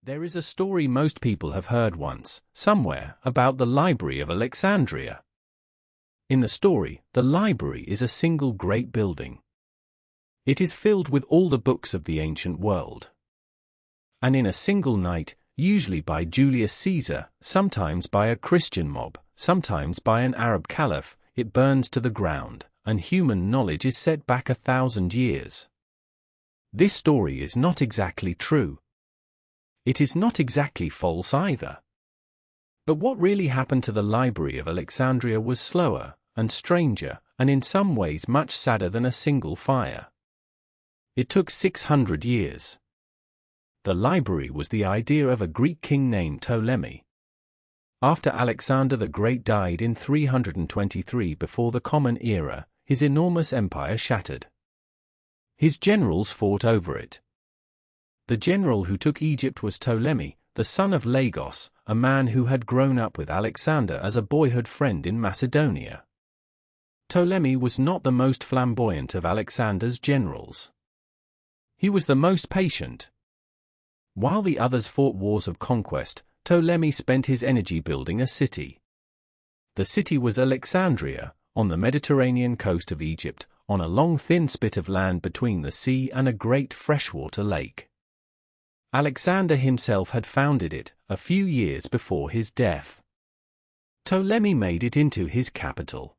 There is a story most people have heard once, somewhere, about the Library of Alexandria. In the story, the library is a single great building. It is filled with all the books of the ancient world. And in a single night, usually by Julius Caesar, sometimes by a Christian mob, sometimes by an Arab caliph, it burns to the ground, and human knowledge is set back 1,000 years. This story is not exactly true. It is not exactly false either. But what really happened to the Library of Alexandria was slower, and stranger, and in some ways much sadder than a single fire. It took 600 years. The library was the idea of a Greek king named Ptolemy. After Alexander the Great died in 323 before the Common Era, his enormous empire shattered. His generals fought over it. The general who took Egypt was Ptolemy, the son of Lagos, a man who had grown up with Alexander as a boyhood friend in Macedonia. Ptolemy was not the most flamboyant of Alexander's generals. He was the most patient. While the others fought wars of conquest, Ptolemy spent his energy building a city. The city was Alexandria, on the Mediterranean coast of Egypt, on a long thin spit of land between the sea and a great freshwater lake. Alexander himself had founded it, a few years before his death. Ptolemy made it into his capital.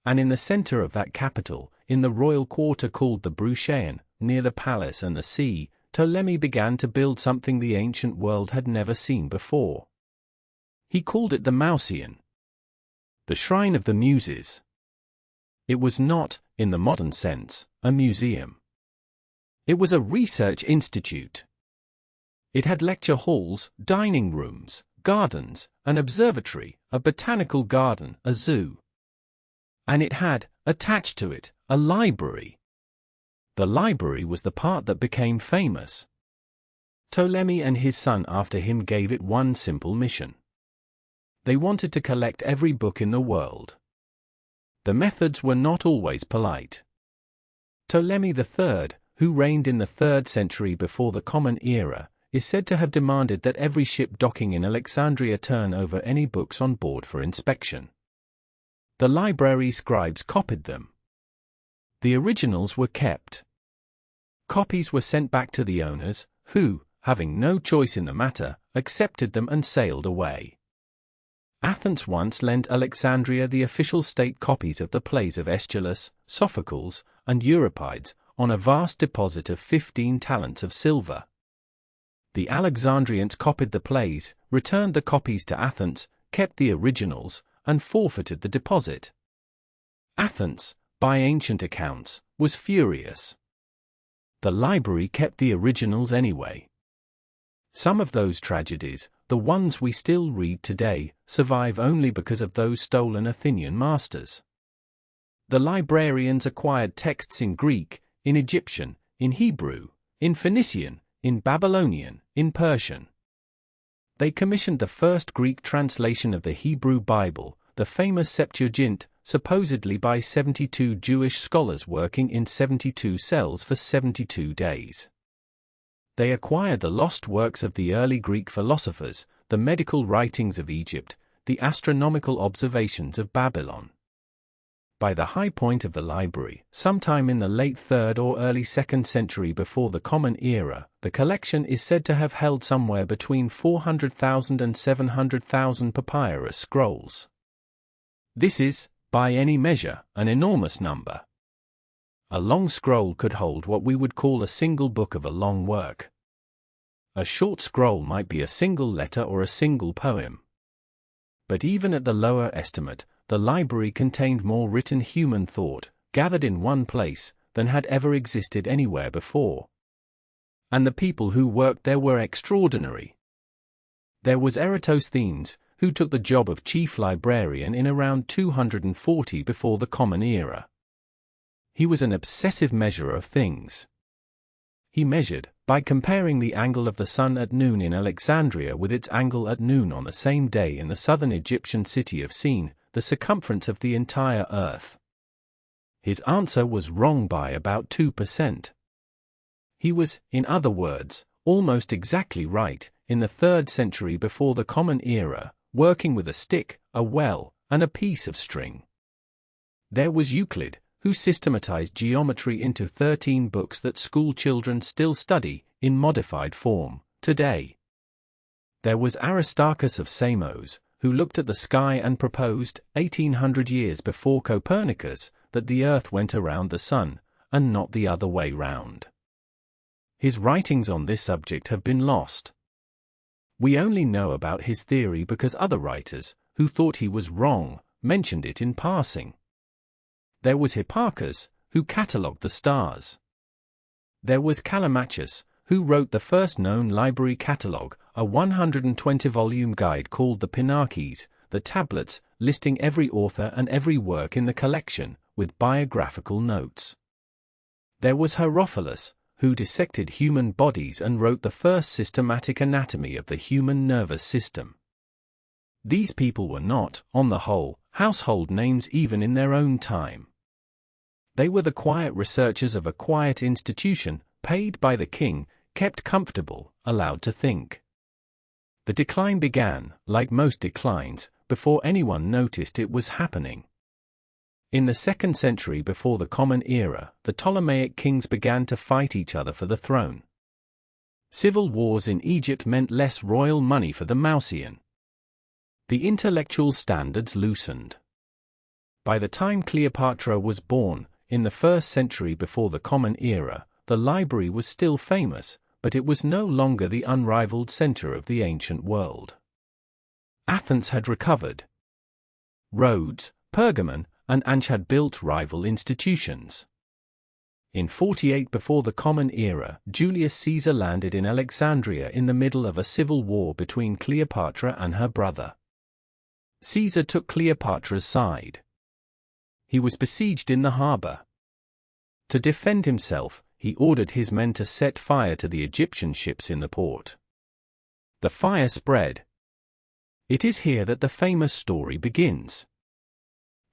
And in the center of that capital, in the royal quarter called the Brucheion, near the palace and the sea, Ptolemy began to build something the ancient world had never seen before. He called it the Mauseon, the Shrine of the Muses. It was not, in the modern sense, a museum. It was a research institute. It had lecture halls, dining rooms, gardens, an observatory, a botanical garden, a zoo. And it had, attached to it, a library. The library was the part that became famous. Ptolemy and his son after him gave it one simple mission. They wanted to collect every book in the world. The methods were not always polite. Ptolemy III, who reigned in the 3rd century before the Common Era, is said to have demanded that every ship docking in Alexandria turn over any books on board for inspection. The library scribes copied them. The originals were kept. Copies were sent back to the owners, who, having no choice in the matter, accepted them and sailed away. Athens once lent Alexandria the official state copies of the plays of Aeschylus, Sophocles, and Euripides, on a vast deposit of 15 talents of silver. The Alexandrians copied the plays, returned the copies to Athens, kept the originals, and forfeited the deposit. Athens, by ancient accounts, was furious. The library kept the originals anyway. Some of those tragedies, the ones we still read today, survive only because of those stolen Athenian masters. The librarians acquired texts in Greek, in Egyptian, in Hebrew, in Phoenician, in Babylonian, in Persian. They commissioned the first Greek translation of the Hebrew Bible, the famous Septuagint, supposedly by 72 Jewish scholars working in 72 cells for 72 days. They acquired the lost works of the early Greek philosophers, the medical writings of Egypt, the astronomical observations of Babylon. By the high point of the library, sometime in the late 3rd or early 2nd century before the Common Era, the collection is said to have held somewhere between 400,000 and 700,000 papyrus scrolls. This is, by any measure, an enormous number. A long scroll could hold what we would call a single book of a long work. A short scroll might be a single letter or a single poem. But even at the lower estimate, the library contained more written human thought, gathered in one place, than had ever existed anywhere before. And the people who worked there were extraordinary. There was Eratosthenes, who took the job of chief librarian in around 240 before the Common Era. He was an obsessive measurer of things. He measured, by comparing the angle of the sun at noon in Alexandria with its angle at noon on the same day in the southern Egyptian city of Sin, the circumference of the entire earth. His answer was wrong by about 2%. He was, in other words, almost exactly right, in the 3rd century before the Common Era, working with a stick, a well, and a piece of string. There was Euclid, who systematized geometry into 13 books that school children still study, in modified form, today. There was Aristarchus of Samos, who looked at the sky and proposed, 1800 years before Copernicus, that the Earth went around the Sun, and not the other way round. His writings on this subject have been lost. We only know about his theory because other writers, who thought he was wrong, mentioned it in passing. There was Hipparchus, who catalogued the stars. There was Callimachus, who wrote the first known library catalogue, a 120-volume guide called the Pinarches, the tablets, listing every author and every work in the collection, with biographical notes. There was Herophilus, who dissected human bodies and wrote the first systematic anatomy of the human nervous system. These people were not, on the whole, household names even in their own time. They were the quiet researchers of a quiet institution, paid by the king, kept comfortable, allowed to think. The decline began, like most declines, before anyone noticed it was happening. In the 2nd century before the Common Era, the Ptolemaic kings began to fight each other for the throne. Civil wars in Egypt meant less royal money for the Marcellian. The intellectual standards loosened. By the time Cleopatra was born, in the 1st century before the Common Era, the library was still famous, but it was no longer the unrivaled center of the ancient world. Athens had recovered. Rhodes, Pergamon, and Anch had built rival institutions. In 48 before the Common Era, Julius Caesar landed in Alexandria in the middle of a civil war between Cleopatra and her brother. Caesar took Cleopatra's side. He was besieged in the harbor. To defend himself, he ordered his men to set fire to the Egyptian ships in the port. The fire spread. It is here that the famous story begins.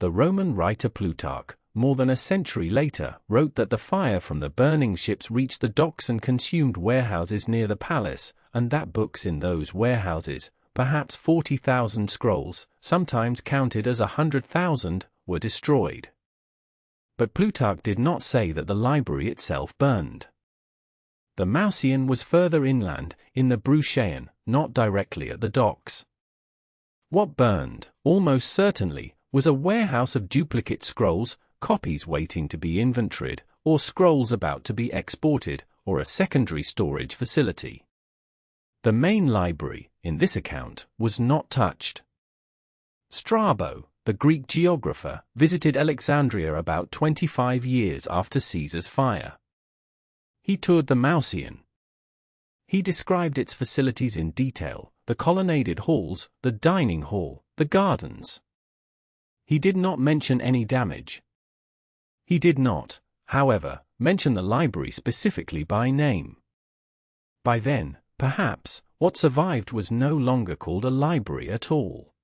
The Roman writer Plutarch, more than a century later, wrote that the fire from the burning ships reached the docks and consumed warehouses near the palace, and that books in those warehouses, perhaps 40,000 scrolls, sometimes counted as 100,000, were destroyed. But Plutarch did not say that the library itself burned. The Marcellian was further inland, in the Bruchian, not directly at the docks. What burned, almost certainly, was a warehouse of duplicate scrolls, copies waiting to be inventoried, or scrolls about to be exported, or a secondary storage facility. The main library, in this account, was not touched. Strabo, the Greek geographer, visited Alexandria about 25 years after Caesar's fire. He toured the Marcellian. He described its facilities in detail, the colonnaded halls, the dining hall, the gardens. He did not mention any damage. He did not, however, mention the library specifically by name. By then, perhaps, what survived was no longer called a library at all.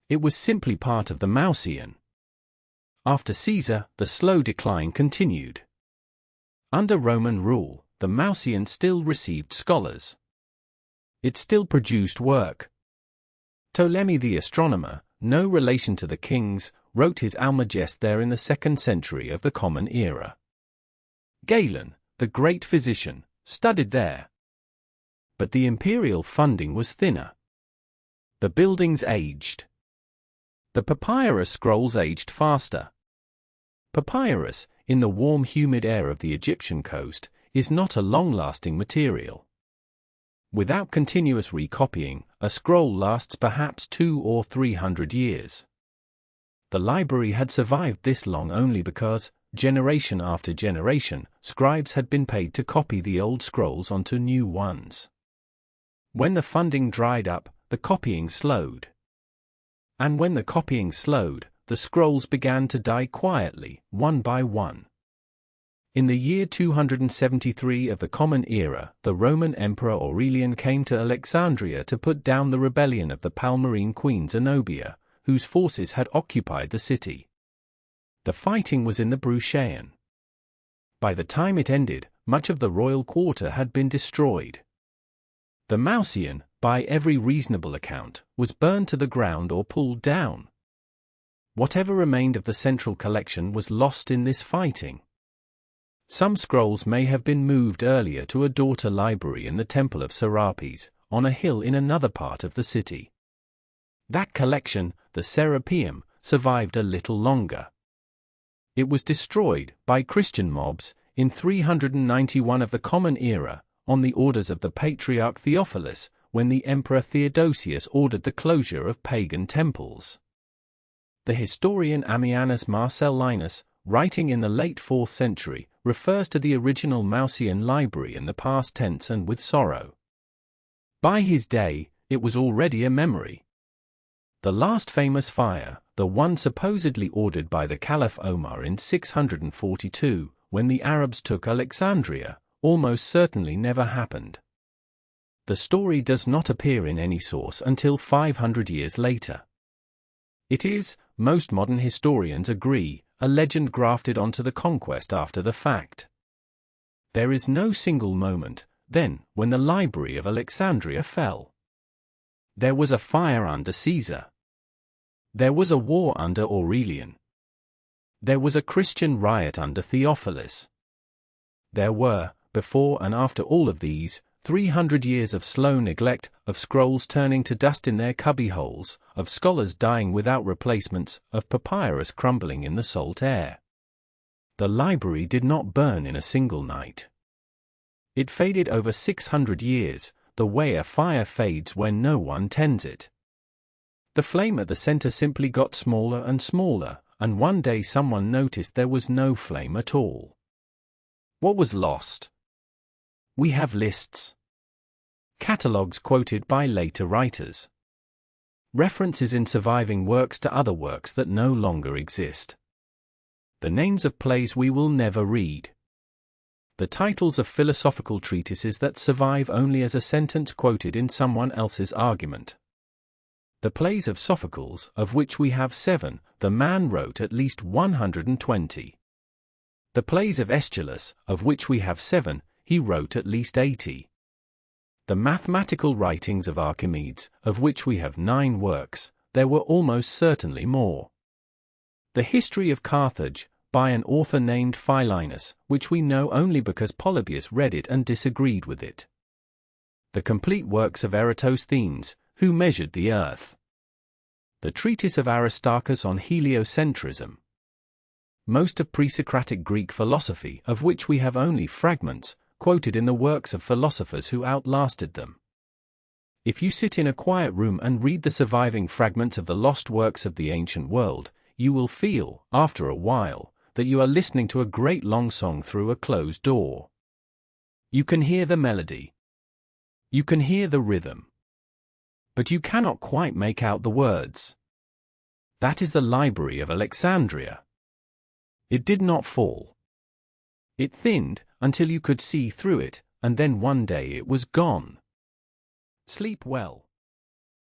It was simply part of the Marcellian. After Caesar, the slow decline continued. Under Roman rule, the Marcellian still received scholars. It still produced work. Ptolemy the astronomer, no relation to the kings, wrote his Almagest there in the 2nd century of the Common Era. Galen, the great physician, studied there. But the imperial funding was thinner. The buildings aged. The papyrus scrolls aged faster. Papyrus, in the warm humid air of the Egyptian coast, is not a long-lasting material. Without continuous recopying, a scroll lasts perhaps 200 or 300 years. The library had survived this long only because, generation after generation, scribes had been paid to copy the old scrolls onto new ones. When the funding dried up, the copying slowed. And when the copying slowed, the scrolls began to die quietly, one by one. In the year 273 of the Common Era, the Roman Emperor Aurelian came to Alexandria to put down the rebellion of the Palmyrene queen Zenobia, whose forces had occupied the city. The fighting was in the Bruchian. By the time it ended, much of the royal quarter had been destroyed. The Mauseon, by every reasonable account, was burned to the ground or pulled down. Whatever remained of the central collection was lost in this fighting. Some scrolls may have been moved earlier to a daughter library in the Temple of Serapis, on a hill in another part of the city. That collection, the Serapeum, survived a little longer. It was destroyed by Christian mobs in 391 of the Common Era, on the orders of the Patriarch Theophilus, when the Emperor Theodosius ordered the closure of pagan temples. The historian Ammianus Marcellinus, writing in the late 4th century, refers to the original Mauseon library in the past tense and with sorrow. By his day, it was already a memory. The last famous fire, the one supposedly ordered by the Caliph Omar in 642, when the Arabs took Alexandria, almost certainly never happened. The story does not appear in any source until 500 years later. It is, most modern historians agree, a legend grafted onto the conquest after the fact. There is no single moment, then, when the library of Alexandria fell. There was a fire under Caesar. There was a war under Aurelian. There was a Christian riot under Theophilus. There were, before and after all of these, 300 years of slow neglect, of scrolls turning to dust in their cubbyholes, of scholars dying without replacements, of papyrus crumbling in the salt air. The library did not burn in a single night. It faded over 600 years, the way a fire fades when no one tends it. The flame at the center simply got smaller and smaller, and one day someone noticed there was no flame at all. What was lost? We have lists. Catalogues quoted by later writers. References in surviving works to other works that no longer exist. The names of plays we will never read. The titles of philosophical treatises that survive only as a sentence quoted in someone else's argument. The plays of Sophocles, of which we have 7, the man wrote at least 120. The plays of Aeschylus, of which we have 7, he wrote at least 80. The mathematical writings of Archimedes, of which we have 9 works, there were almost certainly more. The history of Carthage, by an author named Philinus, which we know only because Polybius read it and disagreed with it. The complete works of Eratosthenes, who measured the earth. The treatise of Aristarchus on heliocentrism. Most of pre-Socratic Greek philosophy, of which we have only fragments, quoted in the works of philosophers who outlasted them. If you sit in a quiet room and read the surviving fragments of the lost works of the ancient world, you will feel, after a while, that you are listening to a great long song through a closed door. You can hear the melody. You can hear the rhythm. But you cannot quite make out the words. That is the library of Alexandria. It did not fall. It thinned until you could see through it, and then one day it was gone. Sleep well.